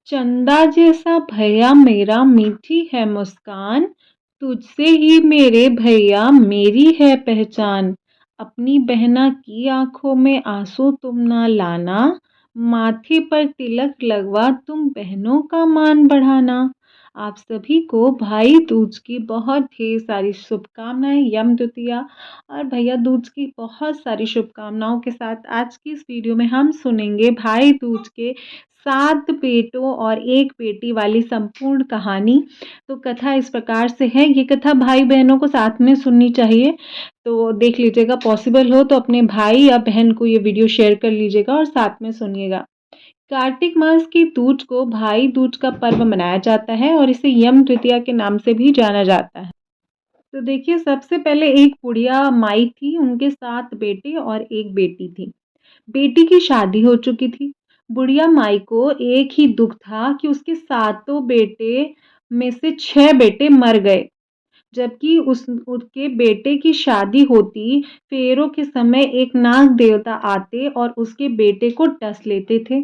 चंदा जैसा भैया मेरा मीठी है मुस्कान, तुझसे ही मेरे भैया मेरी है पहचान। अपनी बहना की आंखों में आंसू तुम ना लाना, माथे पर तिलक लगवा तुम बहनों का मान बढ़ाना। आप सभी को भाई दूज की बहुत ढेर सारी शुभकामनाएं। यम द्वितीया और भैया दूज की बहुत सारी शुभकामनाओं के साथ आज की इस वीडियो में हम सुनेंगे भाई दूज के 7 बेटों और 1 बेटी वाली संपूर्ण कहानी। तो कथा इस प्रकार से है, ये कथा भाई-बहनों को साथ में सुननी चाहिए। तो देख लीजिएगा, पॉसिबल हो तो अपने भाई या बहन को ये वीडियो शेयर कर लीजिएगा और साथ में सुनिएगा। कार्तिक मास की दूज को भाई दूज का पर्व मनाया जाता है और इसे यम तृतीया के नाम से भी जाना जाता है। तो देखिए, सबसे पहले एक बुढ़िया माई थी, उनके 7 बेटे और 1 बेटी थी। बेटी की शादी हो चुकी थी। बुढ़िया माई को एक ही दुख था कि उसके सातों बेटे में से 6 बेटे मर गए, जबकि उसके बेटे की शादी होती, फेरों के समय एक नाग देवता आते और उसके बेटे को डस लेते थे।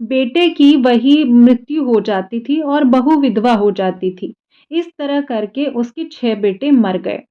बेटे की वही मृत्यु हो जाती थी और बहू विधवा हो जाती थी। इस तरह करके उसके 6 बेटे मर गए।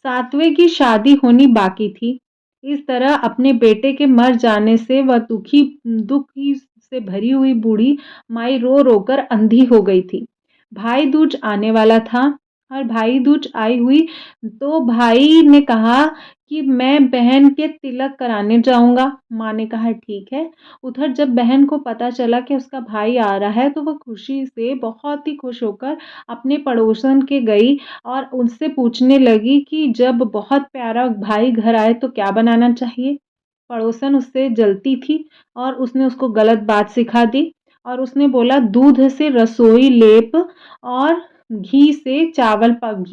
7वें की शादी होनी बाकी थी। इस तरह अपने बेटे के मर जाने से वह दुखी से भरी हुई बूढ़ी माई रो रोकर अंधी हो गई थी। भाई दूज आने वाला था और भाई दूज आई हुई तो भाई ने कहा कि मैं बहन के तिलक कराने जाऊंगा। माँ ने कहा ठीक है। उधर जब बहन को पता चला कि उसका भाई आ रहा है तो वह खुशी से बहुत ही खुश होकर अपने पड़ोसन के गई और उनसे पूछने लगी कि जब बहुत प्यारा भाई घर आए तो क्या बनाना चाहिए। पड़ोसन उससे जलती थी और उसने उसको गलत बात सिखा दी और उसने बोला दूध से रसोई लेप और घी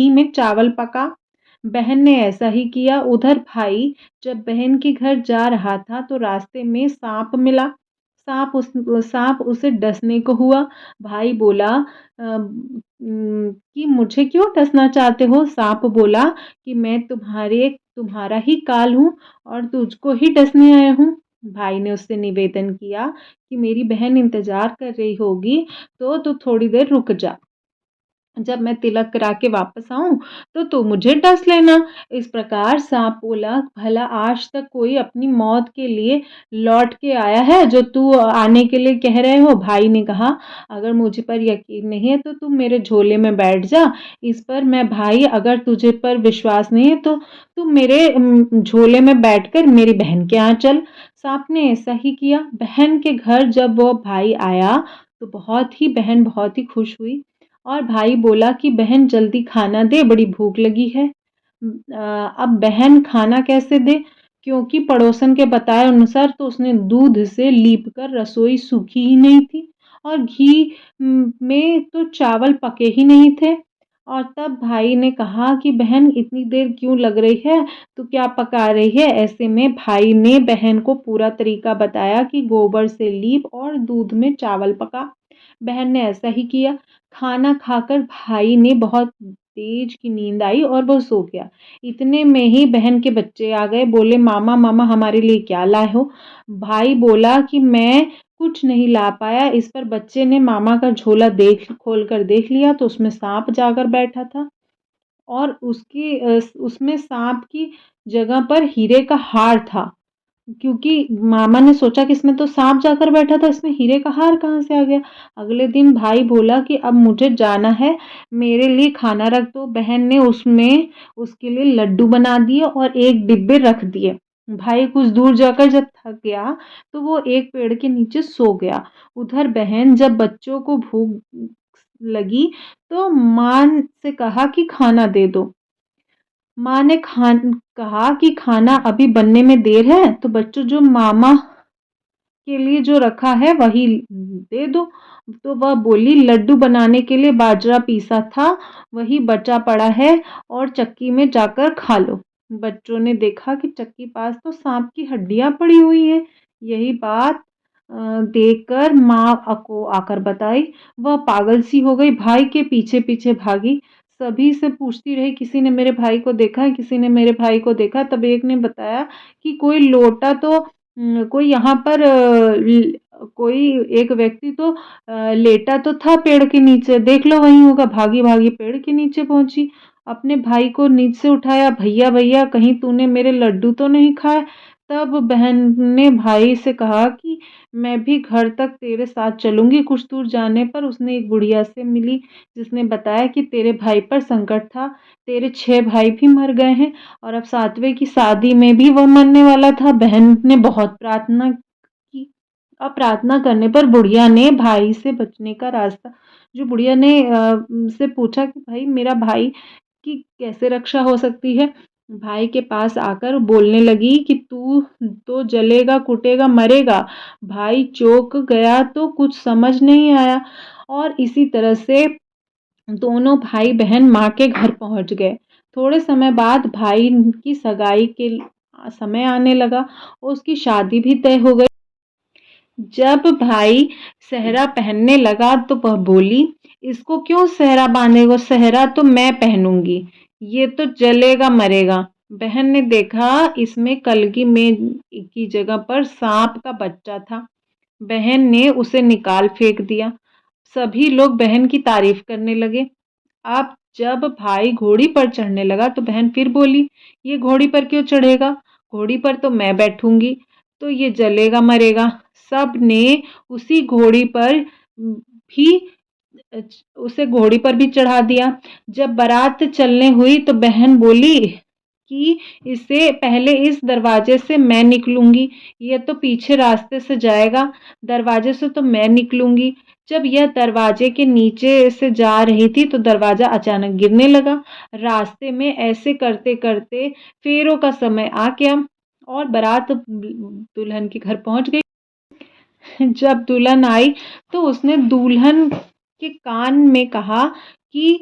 में चावल पका। बहन ने ऐसा ही किया। उधर भाई जब बहन के घर जा रहा था तो रास्ते में सांप मिला। सांप उसे डसने को हुआ। भाई बोला कि मुझे क्यों डसना चाहते हो? सांप बोला कि मैं तुम्हारा ही काल हूँ और तुझको ही डसने आया हूँ। भाई ने उससे निवेदन किया कि मेरी बहन इंतजार कर रही होगी, तो तू थोड़ी देर रुक जा। जब मैं तिलक करा के वापस आऊँ तो तू मुझे डस लेना। इस प्रकार सांप बोला, भला आज तक कोई अपनी मौत के लिए लौट के आया है जो तू आने के लिए कह रहे हो? भाई ने कहा, अगर मुझ पर यकीन नहीं है तो तू मेरे झोले में बैठ जा। इस पर मैं भाई, अगर तुझे पर विश्वास नहीं है तो तू मेरे झोले में बैठकर मेरी बहन के यहाँ चल। सांप ने ऐसा ही किया। बहन के घर जब वो भाई आया तो बहन बहुत ही खुश हुई और भाई बोला कि बहन जल्दी खाना दे, बड़ी भूख लगी है। अब बहन खाना कैसे दे? क्योंकि पड़ोसन के बताए अनुसार तो उसने दूध से लीप कर रसोई सूखी ही नहीं थी और घी में तो चावल पके ही नहीं थे। और तब भाई ने कहा कि बहन इतनी देर क्यों लग रही है? तू क्या पका रही है? ऐसे में भाई ने बहन को पूरा तरीका बताया कि गोबर से लीप और दूध में चावल पका। बहन ने ऐसा ही किया। खाना खाकर भाई ने बहुत तेज की नींद आई और वो सो गया। इतने में ही बहन के बच्चे आ गए, बोले मामा मामा हमारे लिए क्या लाए हो? भाई बोला कि मैं कुछ नहीं ला पाया। इस पर बच्चे ने मामा का झोला देख खोल कर देख लिया तो उसमें सांप जाकर बैठा था और उसमें सांप की जगह पर हीरे का हार था। क्योंकि मामा ने सोचा कि इसमें तो सांप जाकर बैठा था, इसमें हीरे का हार कहाँ से आ गया? अगले दिन भाई बोला कि अब मुझे जाना है, मेरे लिए खाना रख दो। बहन ने उसमें उसके लिए लड्डू बना दिए और एक डिब्बे रख दिए। भाई कुछ दूर जाकर जब थक गया तो वो एक पेड़ के नीचे सो गया। उधर बहन जब बच्चों को भूख लगी तो माँ से कहा कि खाना दे दो। माँ ने कहा कि खाना अभी बनने में देर है तो बच्चों जो मामा के लिए जो रखा है वही दे दो। तो वह बोली लड्डू बनाने के लिए बाजरा पीसा था, वही बचा पड़ा है और चक्की में जाकर खा लो। बच्चों ने देखा कि चक्की पास तो सांप की हड्डियां पड़ी हुई हैं। यही बात देखकर माँ को आकर बताई। वह पागल सी हो गई, भाई के पीछे पीछे भागी। सभी से पूछती रही, किसी ने मेरे भाई को देखा है? किसी ने मेरे भाई को देखा? तब एक ने बताया कि कोई लोटा तो कोई यहाँ पर कोई एक व्यक्ति तो लेटा तो था पेड़ के नीचे, देख लो वहीं होगा, भागी-भागी पेड़ के नीचे पहुँची। अपने भाई को नीचे से उठाया, "भैया, भैया कहीं तूने मेरे लड्डू तो नहीं खाए?" तब बहन ने भाई से कहा कि मैं भी घर तक तेरे साथ चलूँगी। कुछ दूर जाने पर उसने एक बुढ़िया से मिली, जिसने बताया कि तेरे भाई पर संकट था, तेरे 6 भाई भी मर गए हैं और अब 7वें की शादी में भी वह मरने वाला था। बहन ने बहुत प्रार्थना की। अब प्रार्थना करने पर बुढ़िया ने भाई से बचने का रास्ता, जो बुढ़िया ने से पूछा कि भाई मेरा भाई की कैसे रक्षा हो सकती है? भाई के पास आकर बोलने लगी कि तू तो जलेगा, कुटेगा, मरेगा। भाई चौंक गया तो कुछ समझ नहीं आया और इसी तरह से दोनों भाई-बहन माँ के घर पहुँच गए। थोड़े समय बाद भाई की सगाई के समय आने लगा और उसकी शादी भी तय हो गई। जब भाई सेहरा पहनने लगा तो वह बोली, "इसको क्यों सेहरा बांधे हो? सेहरा तो मैं पहनूंगी, ये तो जलेगा मरेगा।" बहन ने देखा इसमें कलगी में की जगह पर सांप का बच्चा था। बहन ने उसे निकाल फेंक दिया। सभी लोग बहन की तारीफ करने लगे। अब जब भाई घोड़ी पर चढ़ने लगा तो बहन फिर बोली, "ये घोड़ी पर क्यों चढ़ेगा? घोड़ी पर तो मैं बैठूंगी, तो ये जलेगा मरेगा।" सब ने उसी घोड़ी पर भी उसे घोड़ी पर भी चढ़ा दिया। जब बारात चलने हुई तो बहन बोली कि इससे पहले इस दरवाजे से मैं निकलूंगी, ये तो पीछे रास्ते से जाएगा, दरवाजे से तो मैं निकलूंगी। जब यह दरवाजे के नीचे से जा रही थी तो दरवाजा अचानक गिरने लगा। रास्ते में ऐसे करते करते फेरों का समय आ गया और बारात दुल्हन के घर पहुंच गई। जब दुल्हन आई तो उसने दुल्हन के कान में कहा कि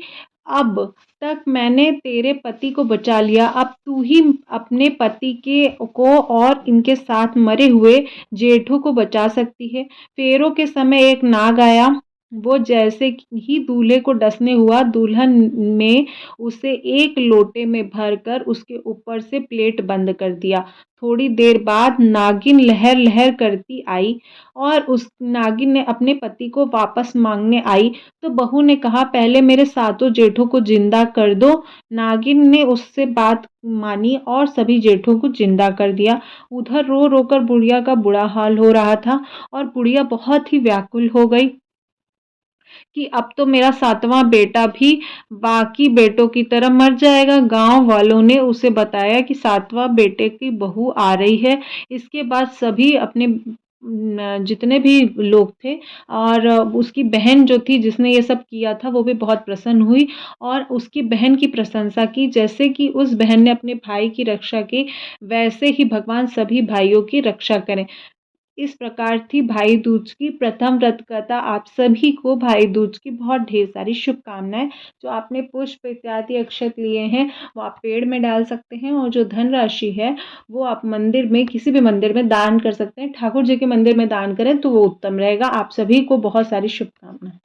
अब तक मैंने तेरे पति को बचा लिया, अब तू ही अपने पति के को और इनके साथ मरे हुए जेठों को बचा सकती है। फेरों के समय एक नाग आया, वो जैसे ही दूल्हे को डसने हुआ, दुल्हन ने उसे एक लोटे में भरकर उसके ऊपर से प्लेट बंद कर दिया। थोड़ी देर बाद नागिन लहर लहर करती आई और उस नागिन ने अपने पति को वापस मांगने आई तो बहू ने कहा, "पहले मेरे सातों जेठों को जिंदा कर दो।" नागिन ने उससे बात मानी और सभी जेठों को जिंदा कर दिया। उधर रो रो कर बुढ़िया का बुरा हाल हो रहा था और बुढ़िया बहुत ही व्याकुल हो गई कि अब तो मेरा 7वां बेटा भी बाकी बेटों की तरह मर जाएगा। गाँव वालों ने उसे बताया कि 7वां बेटे की बहू आ रही है। इसके बाद सभी अपने जितने भी लोग थे और उसकी बहन जो थी जिसने ये सब किया था वो भी बहुत प्रसन्न हुई और उसकी बहन की प्रशंसा की। जैसे कि उस बहन ने अपने भाई की रक्षा की, वैसे ही भगवान सभी भाइयों की रक्षा करें। इस प्रकार थी भाई दूज की प्रथम व्रत कथा। आप सभी को भाई दूज की बहुत ढेर सारी शुभकामनाएं। जो आपने पुष्प इत्यादि अक्षत लिए हैं वो आप पेड़ में डाल सकते हैं और जो धनराशि है वो आप मंदिर में किसी भी मंदिर में दान कर सकते हैं। ठाकुर जी के मंदिर में दान करें तो वो उत्तम रहेगा। आप सभी को बहुत सारी शुभकामनाएं।